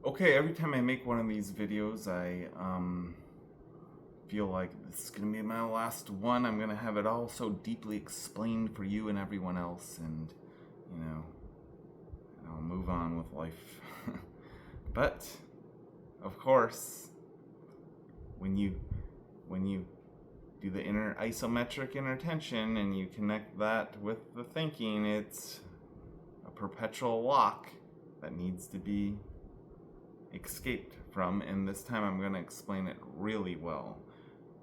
Okay, every time I make one of these videos, I feel like this is gonna be my last one. I'm gonna have it all so deeply explained for you and everyone else, and you know, I'll move on with life. But of course, when you do the inner isometric inner tension and you connect that with the thinking, it's a perpetual lock that needs to be escaped from, and this time I'm going to explain it really well.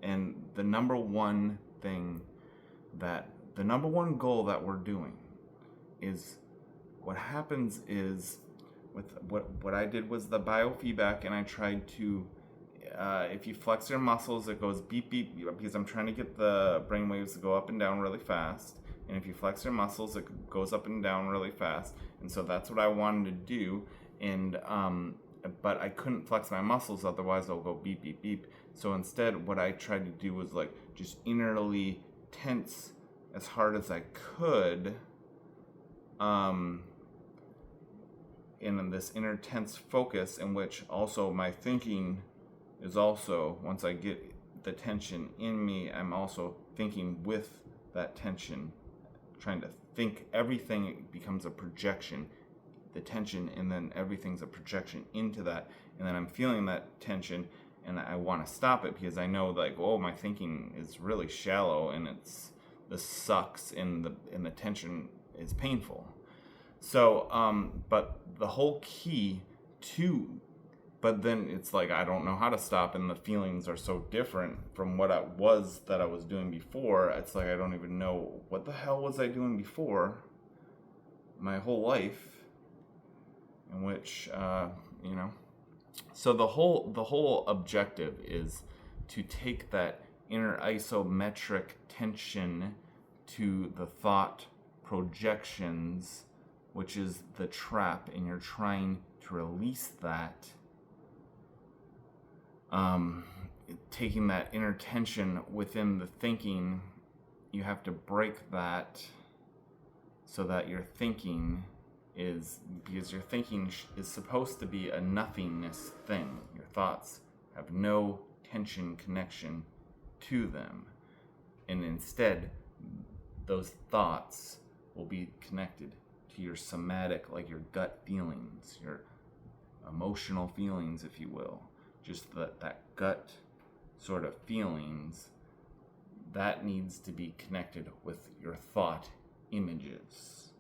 And the number one goal that we're doing is, what happens is, with what I did was the biofeedback, and I tried to, if you flex your muscles, it goes beep beep, because I'm trying to get the brain waves to go up and down really fast. And if you flex your muscles, it goes up and down really fast. And so that's what I wanted to do. And but I couldn't flex my muscles, otherwise they'll go beep beep beep. So instead, what I tried to do was like just innerly tense as hard as I could, in this inner tense focus, in which also my thinking is also, once I get the tension in me, I'm also thinking with that tension, trying to think. Everything becomes a projection, the tension, and then everything's a projection into that, and then I'm feeling that tension, and I want to stop it because I know, like, oh, my thinking is really shallow, and this sucks, and the tension is painful. So but the whole key to, but then it's like I don't know how to stop, and the feelings are so different from what I was doing before. It's like I don't even know what the hell was I doing before my whole life, in which so the whole objective is to take that inner isometric tension to the thought projections, which is the trap, and you're trying to release that. Taking that inner tension within the thinking, you have to break that so that your thinking is, because your thinking is supposed to be a nothingness thing. Your thoughts have no tension connection to them, and instead those thoughts will be connected to your somatic, like your gut feelings, your emotional feelings, if you will. Just that gut sort of feelings, that needs to be connected with your thought images.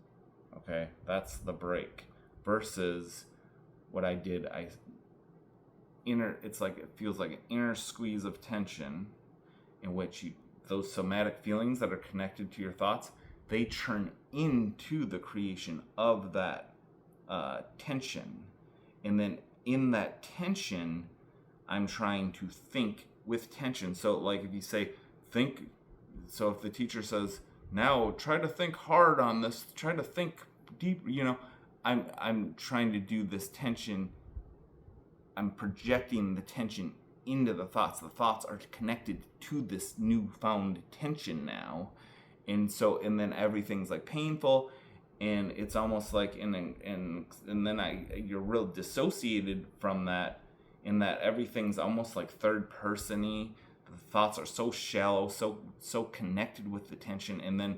Okay, that's the break. Versus what I did, it's like, it feels like an inner squeeze of tension, in which those somatic feelings that are connected to your thoughts, they turn into the creation of that tension. And then in that tension, I'm trying to think with tension. So like if you say think, so if the teacher says, now try to think hard on this, try to think deep, I'm trying to do this tension. I'm projecting the tension into the thoughts. The thoughts are connected to this newfound tension now. And then everything's like painful, and it's almost like, and then you're real dissociated from that, in that everything's almost like third person-y. The thoughts are so shallow, so connected with the tension, and then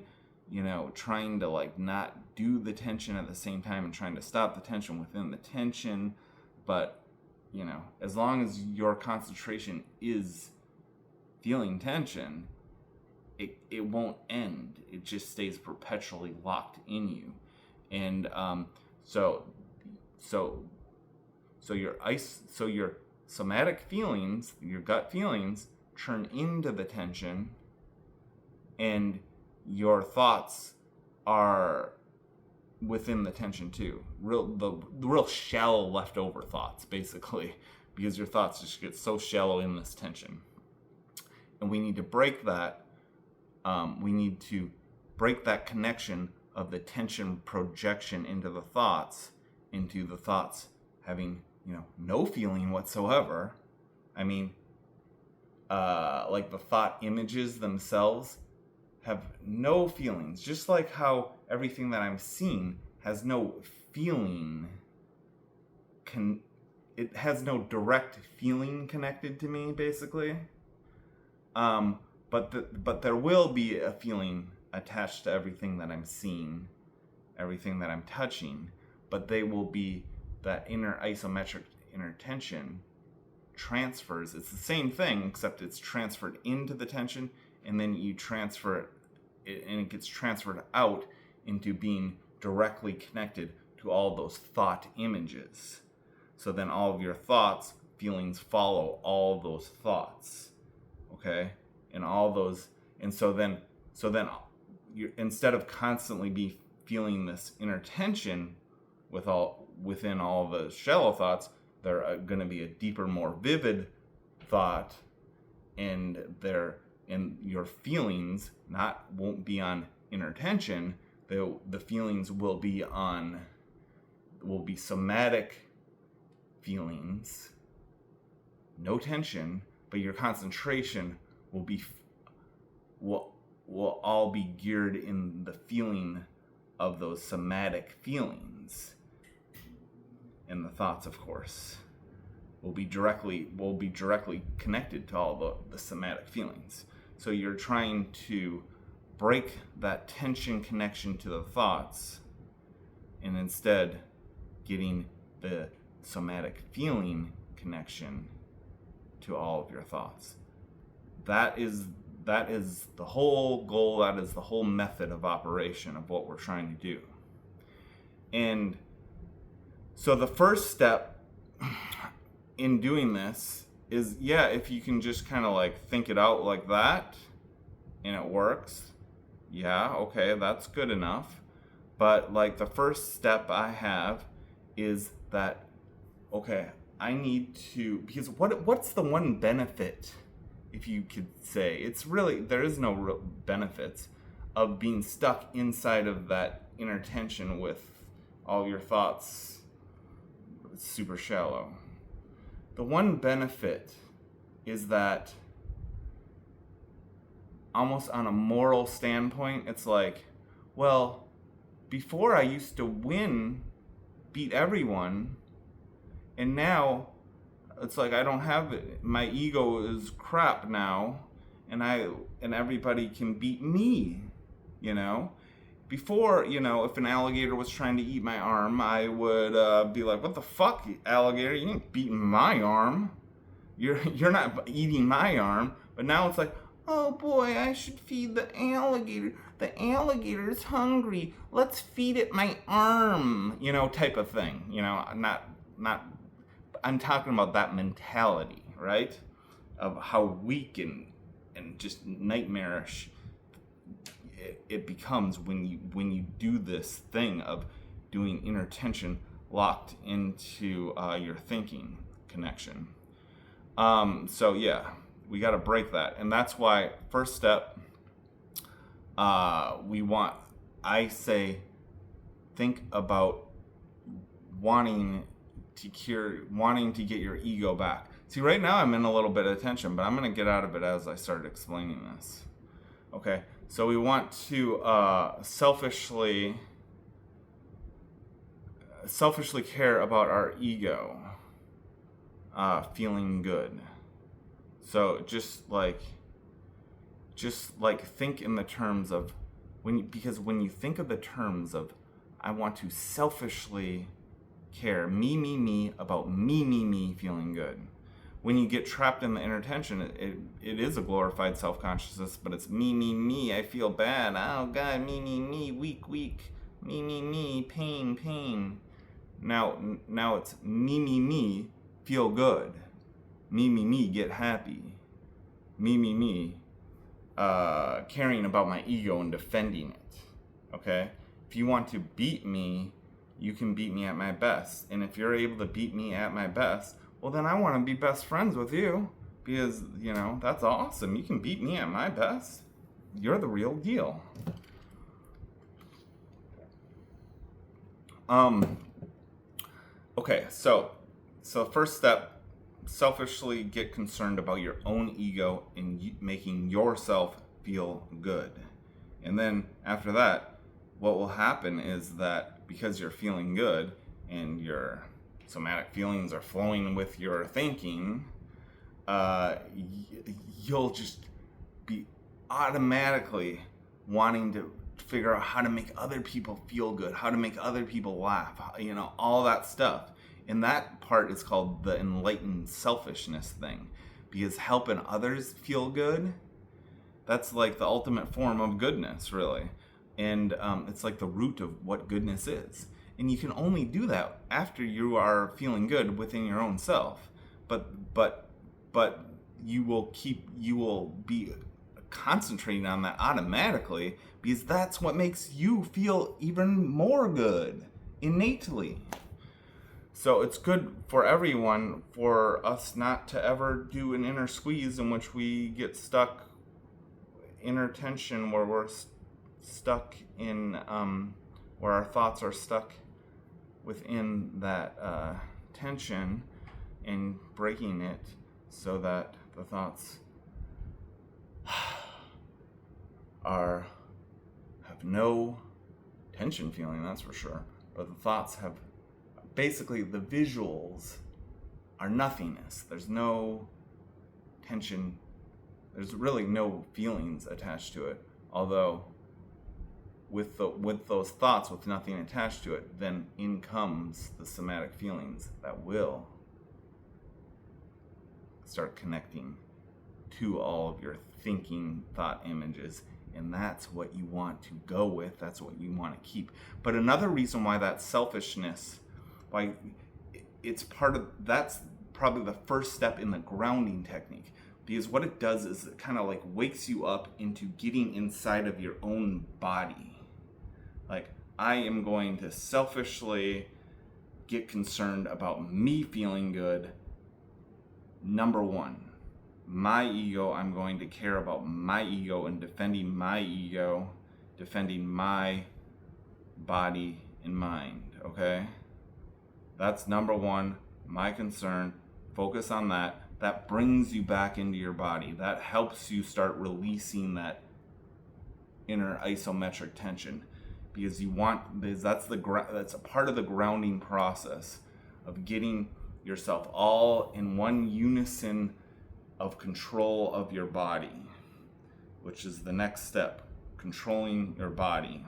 trying to like not do the tension at the same time, and trying to stop the tension within the tension. But as long as your concentration is feeling tension, it won't end. It just stays perpetually locked in you. And so your somatic feelings, your gut feelings, turn into the tension, and your thoughts are within the tension too. The real shallow leftover thoughts, basically, because your thoughts just get so shallow in this tension. And we need to break that. We need to break that connection of the tension projection into the thoughts having no feeling whatsoever. I mean, like the thought images themselves have no feelings, just like how everything that I'm seeing has no feeling. it has no direct feeling connected to me, basically. But there will be a feeling attached to everything that I'm seeing, everything that I'm touching, but they will be that inner isometric inner tension transfers. It's the same thing, except it's transferred into the tension, and then you transfer it, and it gets transferred out into being directly connected to all those thought images. So then all of your thoughts, feelings follow all those thoughts, okay? And all those, and so then you, instead of constantly be feeling this inner tension within all the shallow thoughts, there are going to be a deeper, more vivid thought, and your feelings won't be on inner tension. The feelings will be somatic feelings, no tension, but your concentration will all be geared in the feeling of those somatic feelings. And the thoughts, of course, will be directly connected to all the somatic feelings. So you're trying to break that tension connection to the thoughts, and instead getting the somatic feeling connection to all of your thoughts. That is the whole goal. That is the whole method of operation of what we're trying to do. And so the first step in doing this is, if you can just kind of like think it out like that and it works, okay, that's good enough. But like the first step I have is that, okay, I need to, because what's the one benefit, if you could say, it's really, there is no real benefits of being stuck inside of that inner tension with all your thoughts super shallow. The one benefit is that almost on a moral standpoint, it's like, well, before I used to beat everyone, and now it's like I don't have it. My ego is crap now, and everybody can beat me, Before, if an alligator was trying to eat my arm, I would be like, what the fuck, alligator? You ain't beating my arm. You're not eating my arm. But now it's like, oh boy, I should feed the alligator. The alligator is hungry. Let's feed it my arm, type of thing. Not. I'm talking about that mentality, right? Of how weak and just nightmarish it becomes when you do this thing of doing inner tension locked into your thinking connection. So we got to break that, and that's why first step I say think about wanting to get your ego back. See, right now I'm in a little bit of tension, but I'm going to get out of it as I start explaining this. Okay, so we want to selfishly care about our ego feeling good. So just like think in the terms of because when you think of the terms of I want to selfishly care, me about me feeling good. When you get trapped in the inner tension, it is a glorified self-consciousness, but it's me, I feel bad, oh God, me, weak, me, pain. Now it's me, feel good. Me, get happy. Me, caring about my ego and defending it, okay? If you want to beat me, you can beat me at my best. And if you're able to beat me at my best, well, then I want to be best friends with you because, that's awesome. You can beat me at my best. You're the real deal. Okay, so first step, selfishly get concerned about your own ego and making yourself feel good. And then after that, what will happen is that because you're feeling good and you're somatic feelings are flowing with your thinking, you'll just be automatically wanting to figure out how to make other people feel good, how to make other people laugh, all that stuff. And that part is called the enlightened selfishness thing, because helping others feel good, that's like the ultimate form of goodness, really. And it's like the root of what goodness is. And you can only do that after you are feeling good within your own self. But you will be concentrating on that automatically, because that's what makes you feel even more good innately. So it's good for everyone, for us not to ever do an inner squeeze in which we get stuck, inner tension, where we're stuck in, where our thoughts are stuck within that tension, and breaking it so that the thoughts have no tension feeling, that's for sure. But the thoughts have, basically the visuals are nothingness. There's no tension. There's really no feelings attached to it. Although with those thoughts with nothing attached to it, then in comes the somatic feelings that will start connecting to all of your thinking thought images. And that's what you want to go with. That's what you want to keep. But another reason why that selfishness, why it's that's probably the first step in the grounding technique. Because what it does is it kind of like wakes you up into getting inside of your own body. Like, I am going to selfishly get concerned about me feeling good. Number one, my ego, I'm going to care about my ego and defending my ego, defending my body and mind, okay? That's number one, my concern. Focus on that. That brings you back into your body. That helps you start releasing that inner isometric tension, because that's a part of the grounding process of getting yourself all in one unison of control of your body, which is the next step, controlling your body,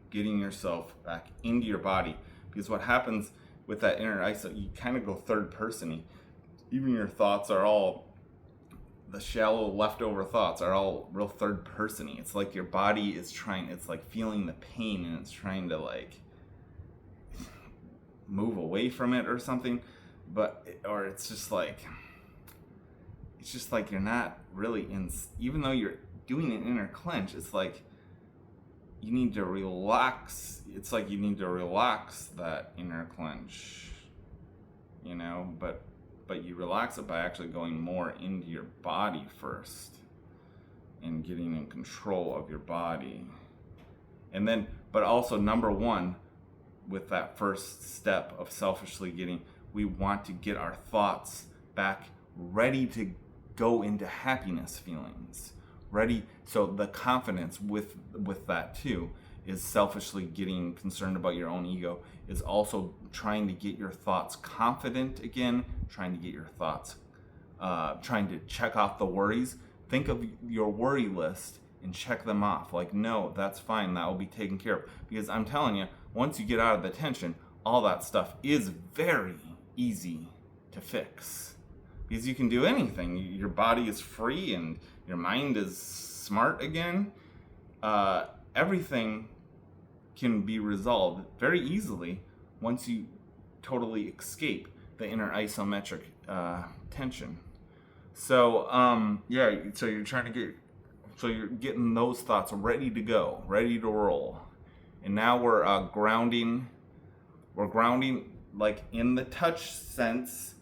getting yourself back into your body. Because what happens with that inner iso, you kind of go third person-y. Even your thoughts are all, the shallow leftover thoughts are all real third person-y. It's like your body is it's like feeling the pain, and it's trying to like move away from it or something. Or it's just like you're not really even though you're doing an inner clench, it's like you need to relax. It's like you need to relax that inner clench, but you relax it by actually going more into your body first and getting in control of your body. And then, but also number one, with that first step of selfishly we want to get our thoughts back ready to go into happiness feelings. Ready, so the confidence with that too is selfishly getting concerned about your own ego, is also trying to get your thoughts confident again, trying to get your thoughts, trying to check off the worries. Think of your worry list and check them off. Like, no, that's fine, that will be taken care of. Because I'm telling you, once you get out of the tension, all that stuff is very easy to fix. Because you can do anything. Your body is free and your mind is smart again. Everything can be resolved very easily once you totally escape the inner isometric tension. So so you're getting those thoughts ready to go, ready to roll. And now we're grounding. We're grounding like in the touch sense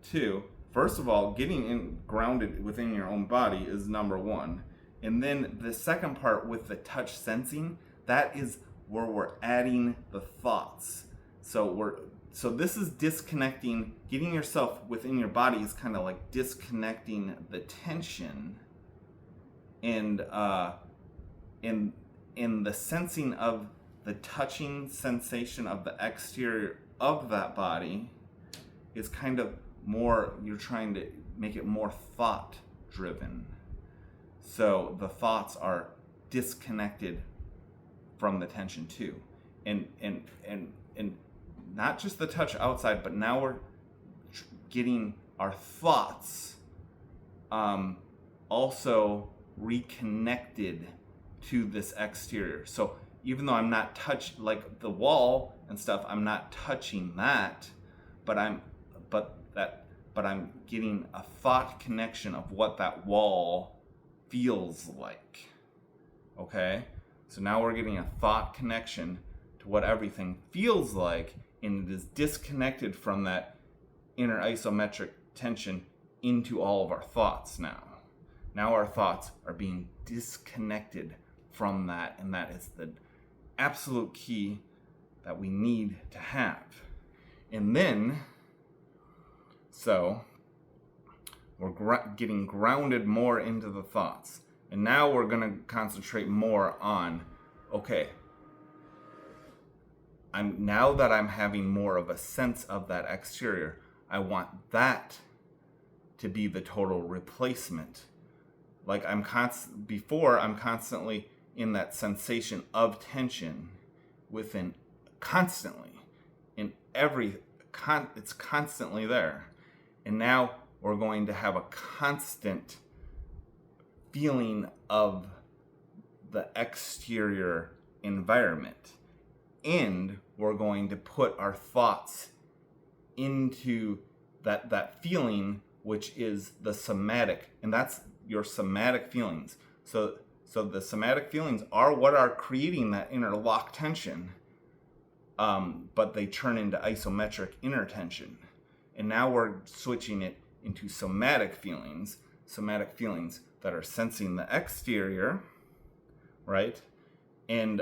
too. First of all, getting grounded within your own body is number one. And then the second part with the touch sensing, that is where we're adding the thoughts. So this is disconnecting, getting yourself within your body is kind of like disconnecting the tension and in the sensing of the touching sensation of the exterior of that body is kind of more, you're trying to make it more thought driven. So the thoughts are disconnected from the tension too. And not just the touch outside, but now we're getting our thoughts also reconnected to this exterior. So even though I'm not like the wall and stuff, I'm not touching that, but I'm getting a thought connection of what that wall feels like. Okay? So now we're getting a thought connection to what everything feels like, and it is disconnected from that inner isometric tension into all of our thoughts now. Now our thoughts are being disconnected from that, and that is the absolute key that we need to have. And then, so we're getting grounded more into the thoughts. And now we're going to concentrate more on, okay, now that I'm having more of a sense of that exterior, I want that to be the total replacement. Like before, I'm constantly in that sensation of tension within, constantly, in it's constantly there. And now we're going to have a constant feeling of the exterior environment. And we're going to put our thoughts into that feeling, which is the somatic, and that's your somatic feelings. So the somatic feelings are what are creating that inner lock tension, but they turn into isometric inner tension. And now we're switching it into somatic feelings that are sensing the exterior, right? And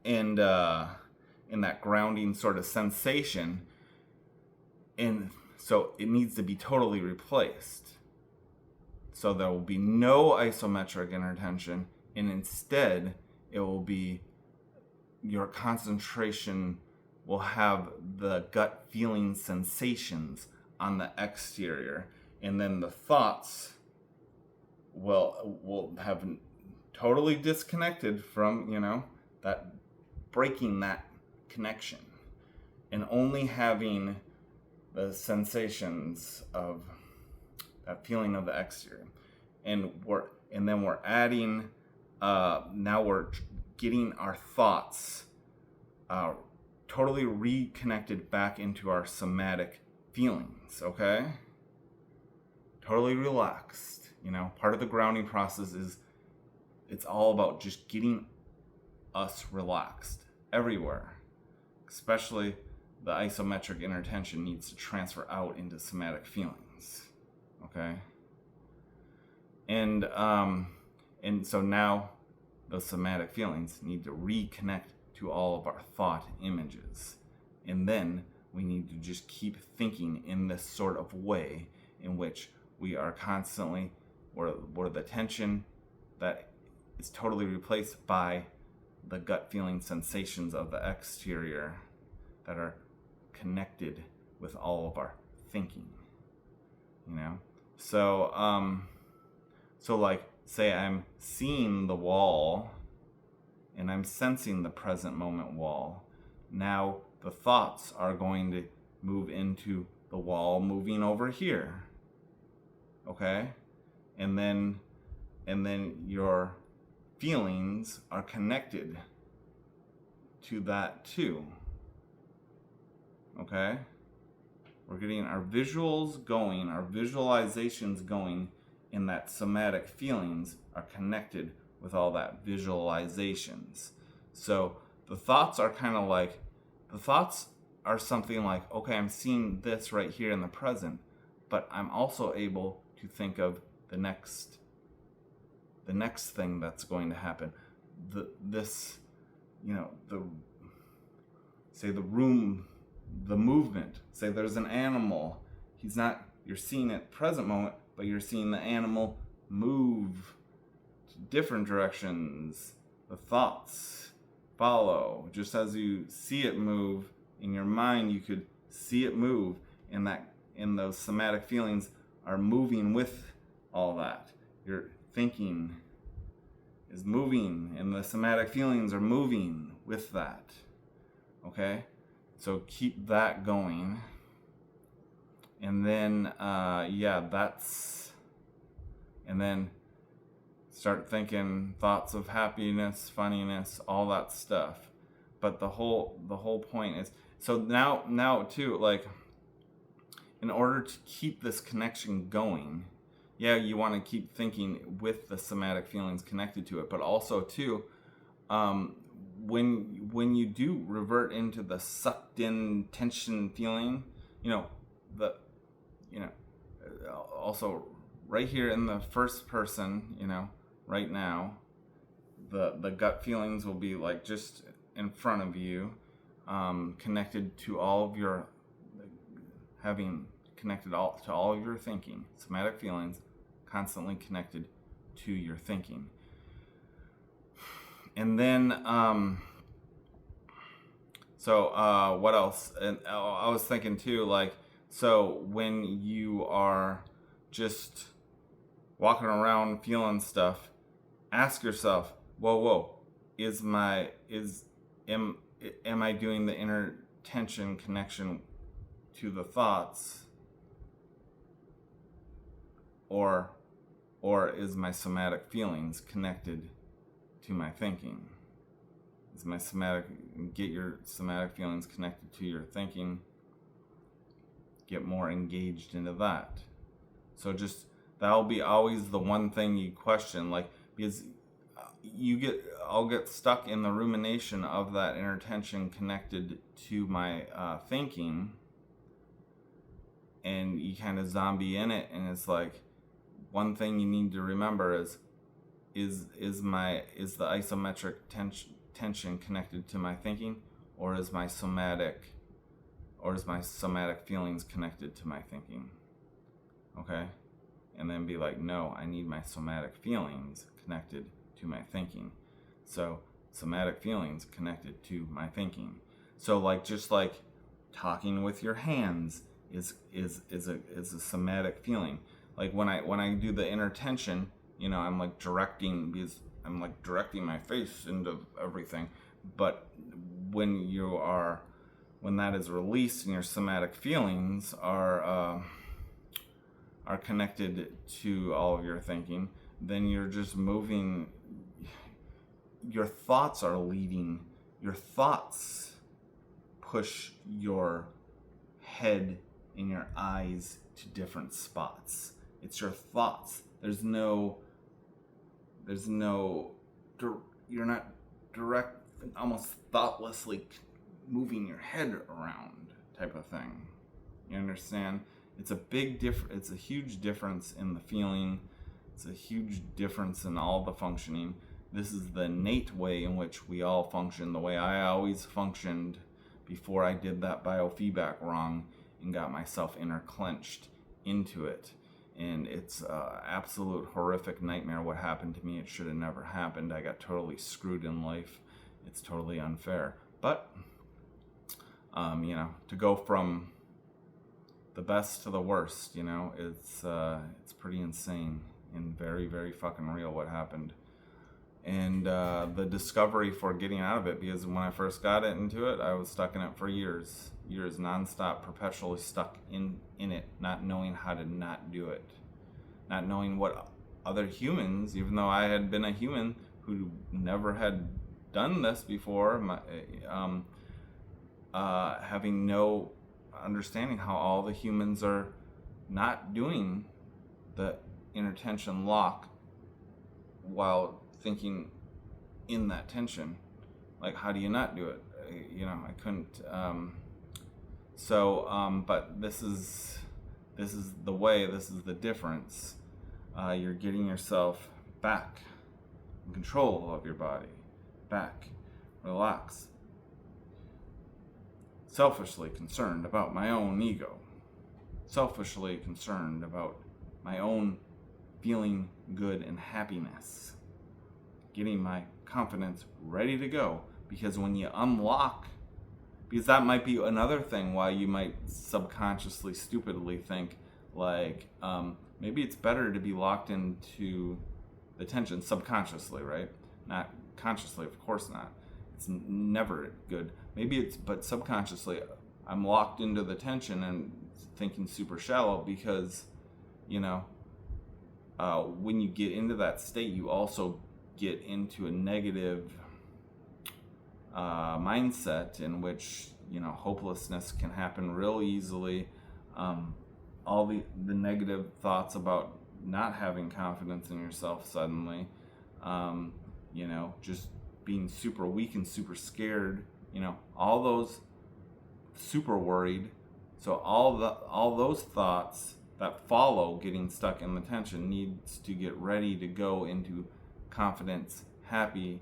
in that grounding sort of sensation. And so it needs to be totally replaced. So there will be no isometric inner tension, and instead it will be, your concentration will have the gut feeling sensations on the exterior, and then the thoughts will have totally disconnected from, that, breaking that connection, and only having the sensations of that feeling of the exterior. And then we're adding, now we're getting our thoughts totally reconnected back into our somatic feelings, okay? Totally relaxed. Part of the grounding process is, it's all about just getting us relaxed everywhere. Especially the isometric inner tension needs to transfer out into somatic feelings, okay? And so now those somatic feelings need to reconnect to all of our thought images. And then we need to just keep thinking in this sort of way in which we are constantly, where the tension that is totally replaced by the gut feeling sensations of the exterior that are connected with all of our thinking, so like, say I'm seeing the wall and I'm sensing the present moment wall. Now the thoughts are going to move into the wall moving over here, okay? And then your feelings are connected to that too, okay? We're getting our visuals going, our visualizations going, in that somatic feelings are connected with all that visualizations. So the thoughts are kind of like, the thoughts are something like, okay, I'm seeing this right here in the present, but I'm also able to think of the next thing that's going to happen. Say the room, the movement. Say there's an animal. You're seeing it present moment, but you're seeing the animal move to different directions. The thoughts follow. Just as you see it move, in your mind, you could see it move, and those somatic feelings are moving with all that. Your thinking is moving, and the somatic feelings are moving with that. Okay? So keep that going. And then, and then start thinking thoughts of happiness, funniness, all that stuff. But the whole point is, so now too, like, in order to keep this connection going, you want to keep thinking with the somatic feelings connected to it, but also too, when you do revert into the sucked in tension feeling, also right here in the first person, right now, the gut feelings will be like just in front of you, connected to all of your, having connected to all of your thinking, somatic feelings constantly connected to your thinking. And then, what else? And I was thinking too, like, so when you are just walking around feeling stuff, ask yourself, whoa, am I doing the inner tension connection to the thoughts, or is my somatic feelings connected to my thinking? Get your somatic feelings connected to your thinking, get more engaged into that. So just, that'll be always the one thing you question, like, because I'll get stuck in the rumination of that inner tension connected to my thinking, and you kind of zombie in it, and it's like, one thing you need to remember is the isometric tension connected to my thinking, or is my somatic feelings connected to my thinking? Okay? And then be like, no, I need my somatic feelings connected to my thinking. So somatic feelings connected to my thinking. So like, just like talking with your hands is a somatic feeling. Like when I do the inner tension, I'm like directing my face into everything. But when that is released and your somatic feelings are connected to all of your thinking, then you're just moving. Your thoughts are leading. Your thoughts push your head and your eyes to different spots. It's your thoughts. You're not direct, almost thoughtlessly moving your head around type of thing. You understand? It's a huge difference in the feeling. It's a huge difference in all the functioning. This is the innate way in which we all function, the way I always functioned before I did that biofeedback wrong and got myself inner clenched into it. And it's absolute horrific nightmare what happened to me. It should have never happened. I got totally screwed in life. It's totally unfair. But, to go from the best to the worst, it's pretty insane and very, very fucking real what happened. And the discovery for getting out of it, because when I first got into it, I was stuck in it for years nonstop, perpetually stuck in it, not knowing how to not do it, not knowing what other humans, even though I had been a human who never had done this before, having no understanding how all the humans are not doing the inner tension lock while thinking in that tension. Like, how do you not do it? I couldn't. But this is the way. This is the difference. You're getting yourself back in control of your body. Back, relax. Selfishly concerned about my own ego. Selfishly concerned about my own feeling good and happiness. Getting my confidence ready to go. Because when you unlock Because that might be another thing why you might subconsciously, stupidly think, like, maybe it's better to be locked into the tension subconsciously, right? Not consciously, of course not. It's never good. But subconsciously, I'm locked into the tension and thinking super shallow because, when you get into that state, you also get into a negative mindset in which, hopelessness can happen real easily. All the negative thoughts about not having confidence in yourself suddenly, just being super weak and super scared, all those super worried. So all those thoughts that follow getting stuck in the tension needs to get ready to go into confidence, happy,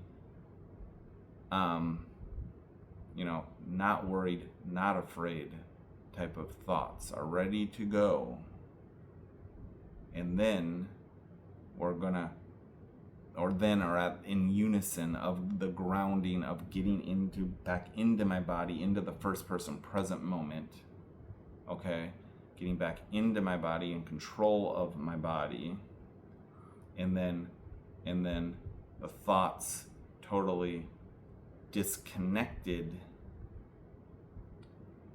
not worried, not afraid type of thoughts are ready to go. And then in unison of the grounding of getting back into my body, into the first person present moment. Okay? Getting back into my body, in control of my body. And then the thoughts totally disconnected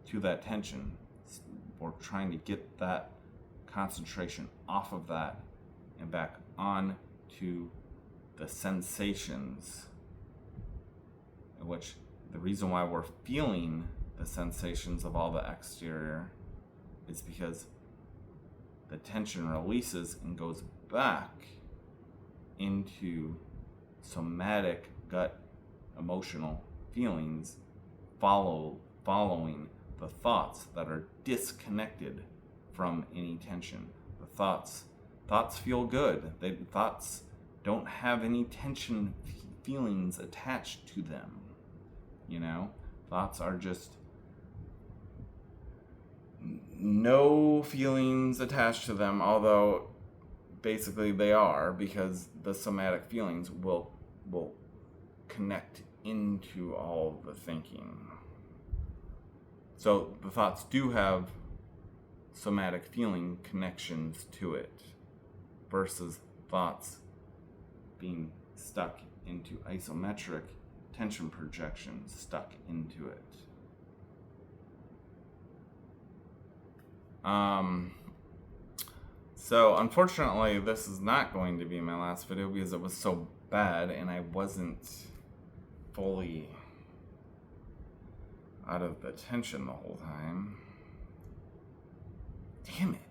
to that tension. We're trying to get that concentration off of that and back on to the sensations, in which the reason why we're feeling the sensations of all the exterior is because the tension releases and goes back into somatic gut emotional feelings, following the thoughts that are disconnected from any tension. The thoughts feel good. Thoughts don't have any tension feelings attached to them. Thoughts are just no feelings attached to them, although basically they are, because the somatic feelings will connect into all the thinking. So the thoughts do have somatic feeling connections to it, versus thoughts being stuck into isometric tension projection, stuck into it. So unfortunately, this is not going to be my last video because it was so bad and I wasn't fully out of the tension the whole time. Damn it.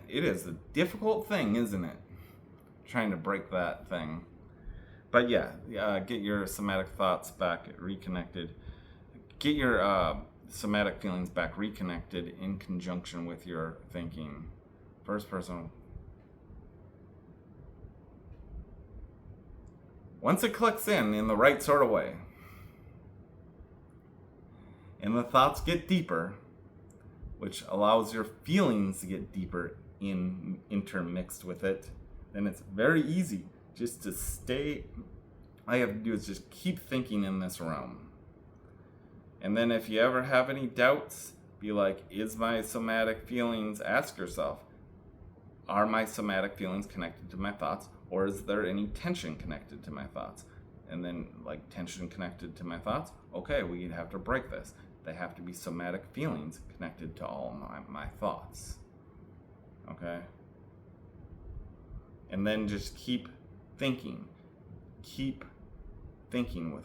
It is a difficult thing, isn't it? Trying to break that thing. But yeah, get your somatic thoughts back reconnected. Get your somatic feelings back reconnected in conjunction with your thinking. First person. Once it clicks in the right sort of way, and the thoughts get deeper, which allows your feelings to get deeper intermixed with it, then it's very easy just to stay. All you have to do is just keep thinking in this realm. And then if you ever have any doubts, be like, is my somatic feelings, ask yourself, are my somatic feelings connected to my thoughts, or is there any tension connected to my thoughts? And then, like, tension connected to my thoughts, okay, we have to break this. They have to be somatic feelings connected to all my thoughts. Okay? And then just keep thinking. Keep thinking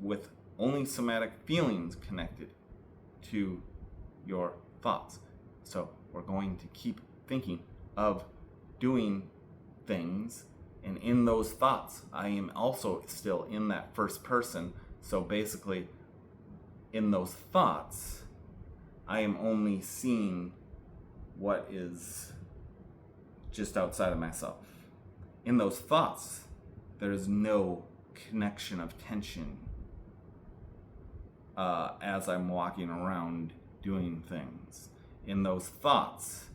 with only somatic feelings connected to your thoughts. So we're going to keep thinking of doing things, and in those thoughts, I am also still in that first person. So basically, in those thoughts, I am only seeing what is just outside of myself. In those thoughts, there is no connection of tension as I'm walking around doing things. In those thoughts,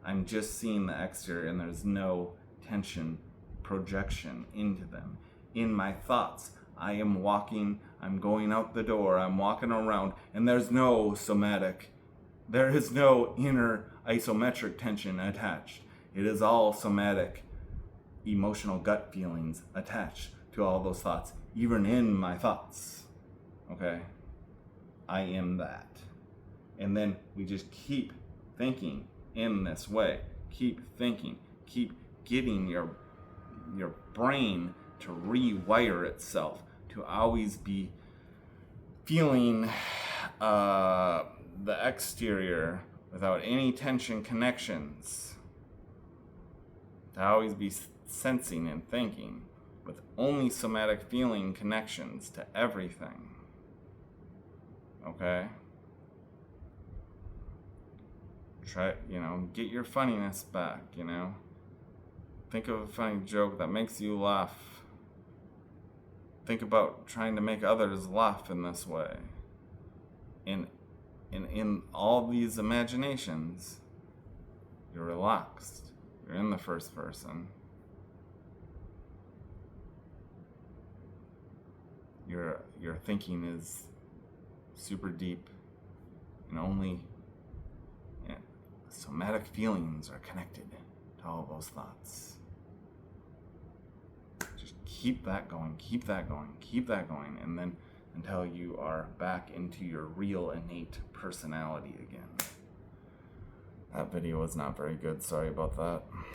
I'm just seeing the exterior and there's no tension projection into them. In my thoughts, I am walking, I'm going out the door, I'm walking around, and there is no inner isometric tension attached. It is all somatic emotional gut feelings attached to all those thoughts, even in my thoughts. Okay? I am that. And then we just keep thinking in this way. Keep thinking. Keep getting your brain to rewire itself to always be feeling the exterior without any tension connections. To always be sensing and thinking with only somatic feeling connections to everything. Okay? Try, get your funniness back, Think of a funny joke that makes you laugh. Think about trying to make others laugh in this way. And in all these imaginations, you're relaxed. You're in the first person. Your thinking is super deep, and only somatic feelings are connected to all those thoughts. Just keep that going, keep that going, keep that going, and then until you are back into your real innate personality again. That video was not very good, sorry about that.